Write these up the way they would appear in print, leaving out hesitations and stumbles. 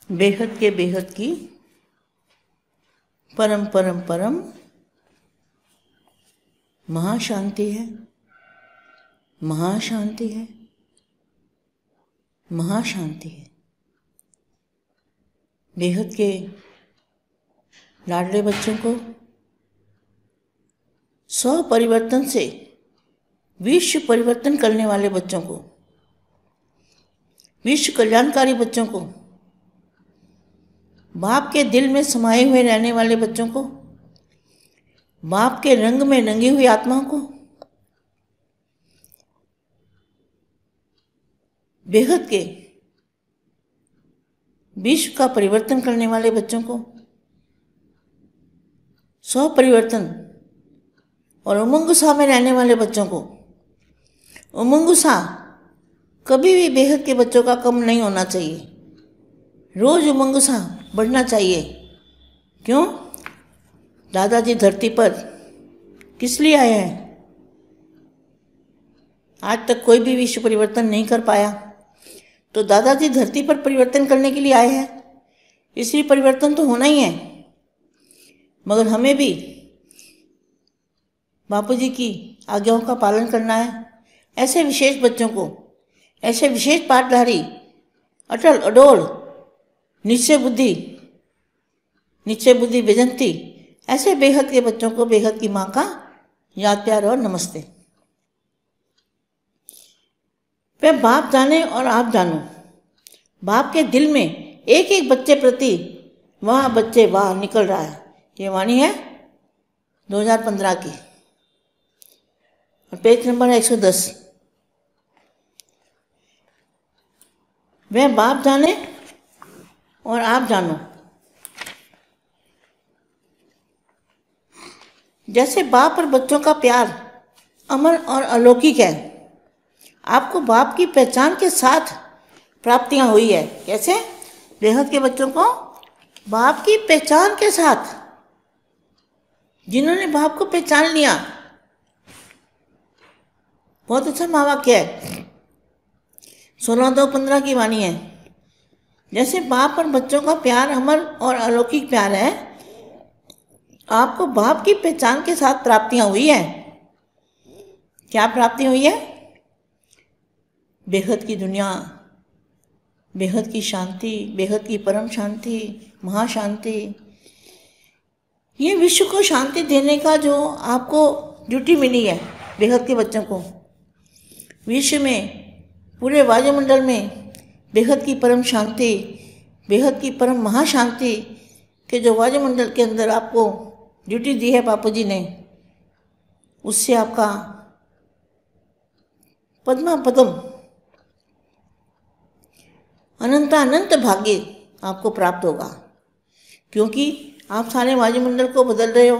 बेहद की परम परम परम महाशांति है, महाशांति है, महाशांति है। बेहद के लाडले बच्चों को स्व परिवर्तन से विश्व परिवर्तन करने वाले बच्चों को, विश्व कल्याणकारी बच्चों को, बाप के दिल में समाये हुए रहने वाले बच्चों को, बाप के रंग में रंगी हुई आत्माओं को, बेहद के विश्व का परिवर्तन करने वाले बच्चों को, स्व परिवर्तन और उमंग उत्साह में रहने वाले बच्चों को। उमंग उत्साह कभी भी बेहद के बच्चों का कम नहीं होना चाहिए, रोज उमंग उत्साह बढ़ना चाहिए। क्यों? दादाजी धरती पर किस लिए आए हैं? आज तक कोई भी विश्व परिवर्तन नहीं कर पाया, तो दादाजी धरती पर परिवर्तन करने के लिए आए हैं, इसलिए परिवर्तन तो होना ही है। मगर हमें भी बापूजी की आज्ञाओं का पालन करना है। ऐसे विशेष बच्चों को, ऐसे विशेष पाठधारी, अटल अडोल, निश्चय बुद्धि विजंती, ऐसे बेहद के बच्चों को बेहद की माँ का याद प्यार और नमस्ते। वे बाप जाने और आप जानो, बाप के दिल में एक एक बच्चे प्रति वाह बच्चे वाह निकल रहा है। ये वाणी है 2015 की और पेज नंबर है 110। वे बाप जाने और आप जानो, जैसे बाप और बच्चों का प्यार अमर और अलौकिक है। आपको बाप की पहचान के साथ प्राप्तियां हुई है। कैसे? बेहद के बच्चों को बाप की पहचान के साथ, जिन्होंने बाप को पहचान लिया। बहुत अच्छा महावाक्य है, 16/2/15 की वाणी है। जैसे बाप और बच्चों का प्यार अमर और अलौकिक प्यार है, आपको बाप की पहचान के साथ प्राप्तियां हुई है। क्या प्राप्ति हुई है? बेहद की दुनिया, बेहद की शांति, बेहद की परम शांति, महाशांति। ये विश्व को शांति देने का जो आपको ड्यूटी मिली है बेहद के बच्चों को, विश्व में, पूरे वायुमंडल में बेहद की परम शांति, बेहद की परम महाशांति के जो वायुमंडल के अंदर आपको ड्यूटी दी है बापूजी ने, उससे आपका पद्मा पदम अनंत भाग्य आपको प्राप्त होगा। क्योंकि आप सारे वायुमंडल को बदल रहे हो,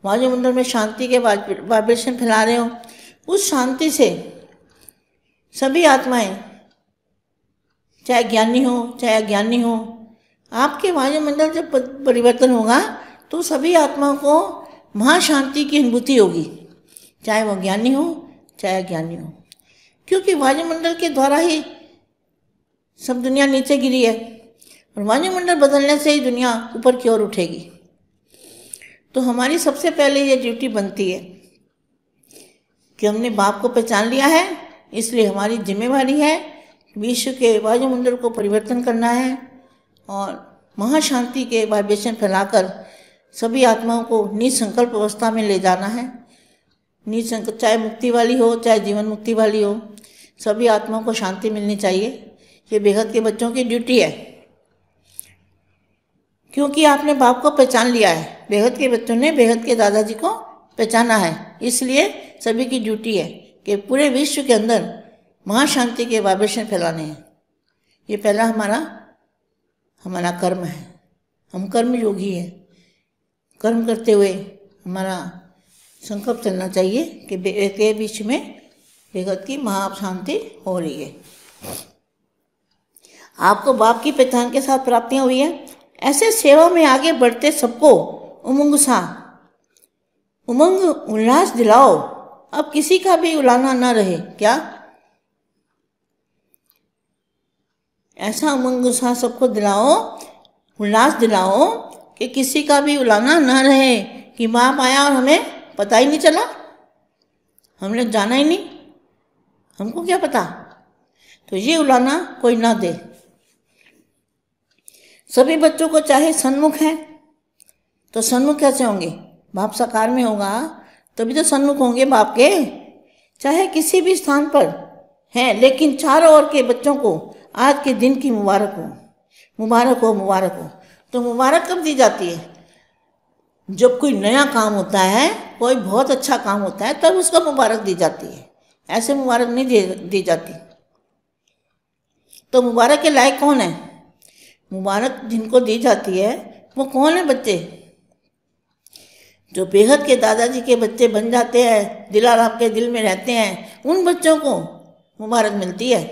वायुमंडल में शांति के वाइब्रेशन फैला रहे हो। उस शांति से सभी आत्माएं, चाहे ज्ञानी हो चाहे अज्ञानी हो, आपके वायुमंडल जब परिवर्तन होगा तो सभी आत्माओं को महाशांति की अनुभूति होगी, चाहे वो ज्ञानी हो चाहे अज्ञानी हो। क्योंकि वायुमंडल के द्वारा ही सब दुनिया नीचे गिरी है और वायुमंडल बदलने से ही दुनिया ऊपर की ओर उठेगी। तो हमारी सबसे पहले ये ड्यूटी बनती है कि हमने बाप को पहचान लिया है, इसलिए हमारी जिम्मेवारी है विश्व के वायुमंडल को परिवर्तन करना है और महाशांति के वाइब्रेशन फैलाकर सभी आत्माओं को निसंकल्प अवस्था में ले जाना है। निसंकल्प, चाहे मुक्ति वाली हो चाहे जीवन मुक्ति वाली हो, सभी आत्माओं को शांति मिलनी चाहिए। ये बेहद के बच्चों की ड्यूटी है। क्योंकि आपने बाप को पहचान लिया है, बेहद के बच्चों ने बेहद के दादाजी को पहचाना है, इसलिए सभी की ड्यूटी है कि पूरे विश्व के अंदर महाशांति के वाइब्रेशन फैलाने हैं। ये पहला हमारा कर्म है। हम कर्म योगी हैं। कर्म करते हुए हमारा संकल्प चलना चाहिए कि विश्व में बेहद की महाशांति हो रही है। आपको बाप की पहचान के साथ प्राप्तियां हुई है। ऐसे सेवा में आगे बढ़ते सबको उमंग उल्लास दिलाओ। अब किसी का भी उलाना न रहे। क्या? ऐसा उमंग उत्साह सबको दिलाओ, उल्लास दिलाओ कि किसी का भी उलाना ना रहे कि बाप आया और हमें पता ही नहीं चला, हमने जाना ही नहीं, हमको क्या पता। तो ये उलाना कोई ना दे। सभी बच्चों को चाहे सन्मुख है, तो सन्मुख कैसे होंगे? बाप साकार में होगा तभी तो सन्मुख होंगे बाप के। चाहे किसी भी स्थान पर हैं, लेकिन चारों ओर के बच्चों को आज के दिन की मुबारक हो, मुबारक हो, मुबारक हो। तो मुबारक कब दी जाती है? जब कोई नया काम होता है, कोई बहुत अच्छा काम होता है, तब उसको मुबारक दी जाती है। ऐसे मुबारक नहीं दी जाती। तो मुबारक के लायक कौन है? मुबारक जिनको दी जाती है वो कौन है? बच्चे जो बेहद के दादाजी के बच्चे बन जाते हैं, दिलाराम के दिल में रहते हैं, उन बच्चों को मुबारक मिलती है।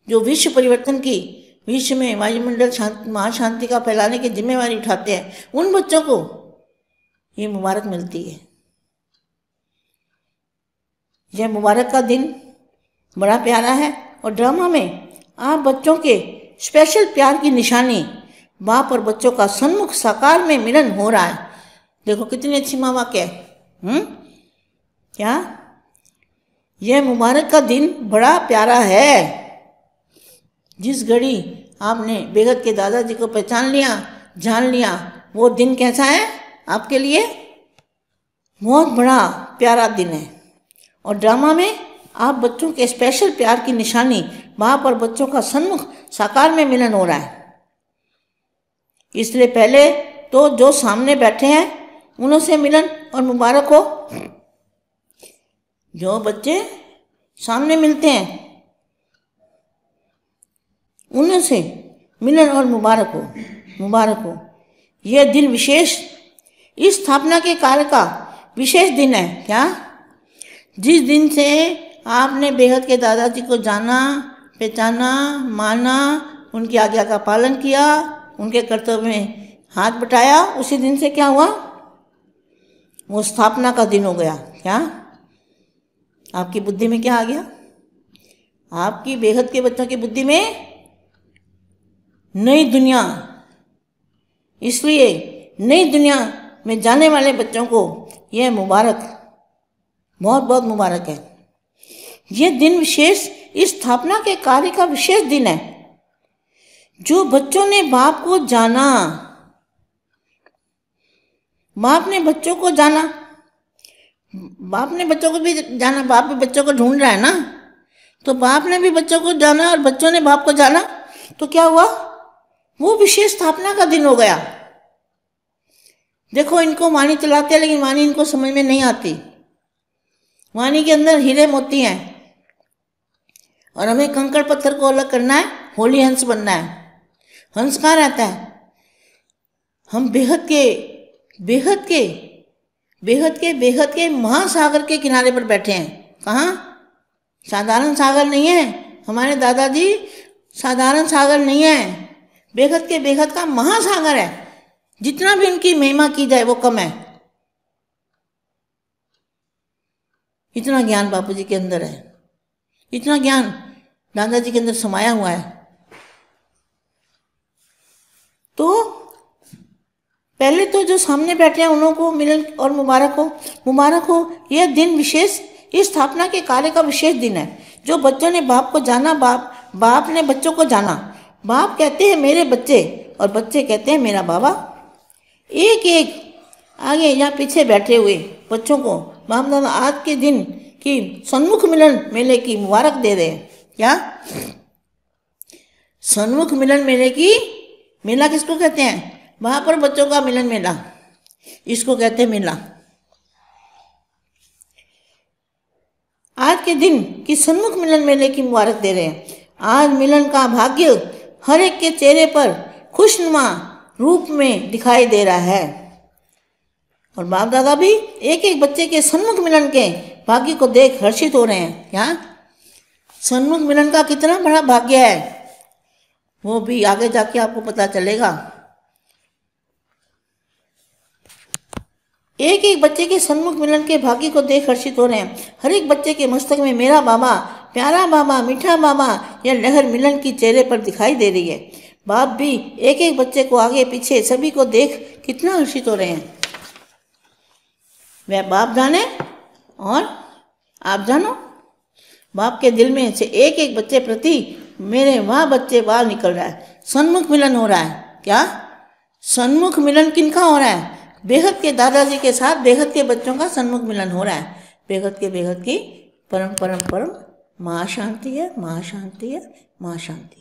जो विश्व परिवर्तन की, विश्व में वायुमंडल महाशांति का फैलाने की जिम्मेवारी उठाते हैं, उन बच्चों को ये मुबारक मिलती है। यह मुबारक का दिन बड़ा प्यारा है। और ड्रामा में आप बच्चों के स्पेशल प्यार की निशानी, बाप और बच्चों का सन्मुख साकार में मिलन हो रहा है। देखो कितनी अच्छी माँ वाक्य है। क्या? यह मुबारक का दिन बड़ा प्यारा है। जिस घड़ी आपने बेगत के दादाजी को पहचान लिया, जान लिया, वो दिन कैसा है आपके लिए? बहुत बड़ा प्यारा दिन है। और ड्रामा में आप बच्चों के स्पेशल प्यार की निशानी, बाप और बच्चों का सन्मुख साकार में मिलन हो रहा है। इसलिए पहले तो जो सामने बैठे हैं उनसे मिलन और मुबारक हो। जो बच्चे सामने मिलते हैं उनसे मिलन और मुबारक हो, मुबारक हो। यह दिन विशेष, इस स्थापना के कार्य का विशेष दिन है। क्या? जिस दिन से आपने बेहद के दादाजी को जाना, पहचाना, माना, उनकी आज्ञा का पालन किया, उनके कर्तव्य में हाथ बटाया, उसी दिन से क्या हुआ? वो स्थापना का दिन हो गया। क्या? आपकी बुद्धि में क्या आ गया? आपकी बेहद के बच्चों की बुद्धि में नई दुनिया। इसलिए नई दुनिया में जाने वाले बच्चों को यह मुबारक, बहुत बहुत मुबारक है। यह दिन विशेष, इस स्थापना के कार्य का विशेष दिन है। जो बच्चों ने बाप को जाना, बाप ने बच्चों को जाना, बाप ने बच्चों को भी जाना, बाप भी बच्चों को ढूंढ रहा है ना, तो बाप ने भी बच्चों को जाना और बच्चों ने बाप को जाना, तो क्या हुआ? वो विशेष स्थापना का दिन हो गया। देखो इनको वाणी चलाते हैं, लेकिन वाणी इनको समझ में नहीं आती। वाणी के अंदर हीरे मोती हैं और हमें कंकड़ पत्थर को अलग करना है, होली हंस बनना है। हंस कहाँ रहता है? हम बेहद के महासागर के किनारे पर बैठे हैं। कहाँ? साधारण सागर नहीं है। हमारे दादाजी साधारण सागर नहीं है, बेहद का महासागर है। जितना भी उनकी महिमा की जाए वो कम है। इतना ज्ञान बापूजी के अंदर है, इतना ज्ञान दादाजी के अंदर समाया हुआ है। तो पहले तो जो सामने बैठे हैं उन्हों को मिलन और मुबारक हो, मुबारक हो। यह दिन विशेष, इस स्थापना के कार्य का विशेष दिन है। जो बच्चों ने बाप को जाना, बाप ने बच्चों को जाना। बाप कहते हैं मेरे बच्चे और बच्चे कहते हैं मेरा बाबा। एक एक आगे या पीछे बैठे हुए बच्चों को बाप दादा आज के दिन की सन्मुख मिलन मेले की मुबारक दे रहे हैं। क्या? सन्मुख मिलन मेले की, मेला किसको कहते हैं? वहां पर बच्चों का मिलन मेला, इसको कहते हैं मेला। आज के दिन की सन्मुख मिलन मेले की मुबारक दे रहे हैं। आज मिलन का भाग्य हर एक के चेहरे पर खुशनुमा रूप में दिखाई दे रहा है। और बाप दादा भी एक एक बच्चे के सन्मुख मिलन के भाग्य को देख हर्षित हो रहे हैं। क्या? सन्मुख मिलन का कितना बड़ा भाग्य है वो भी आगे जाके आपको पता चलेगा। एक एक बच्चे के सन्मुख मिलन के भाग्य को देख हर्षित हो रहे हैं। हर एक बच्चे के मस्तक में मेरा बाबा, प्यारा मामा, मीठा मामा, यह लहर मिलन की चेहरे पर दिखाई दे रही है। बाप भी एक एक बच्चे को आगे पीछे सभी को देख कितना हर्षित हो रहे हैं। वह बाप जाने और आप जानो, बाप के दिल में से एक एक बच्चे प्रति मेरे वाह बच्चे वाह निकल रहा है। सन्मुख मिलन हो रहा है। क्या सन्मुख मिलन किनका हो रहा है? बेहद के दादाजी के साथ बेहद के बच्चों का सन्मुख मिलन हो रहा है। बेहद की परम परम परम महाशांति है, महाशांति है, महाशांति।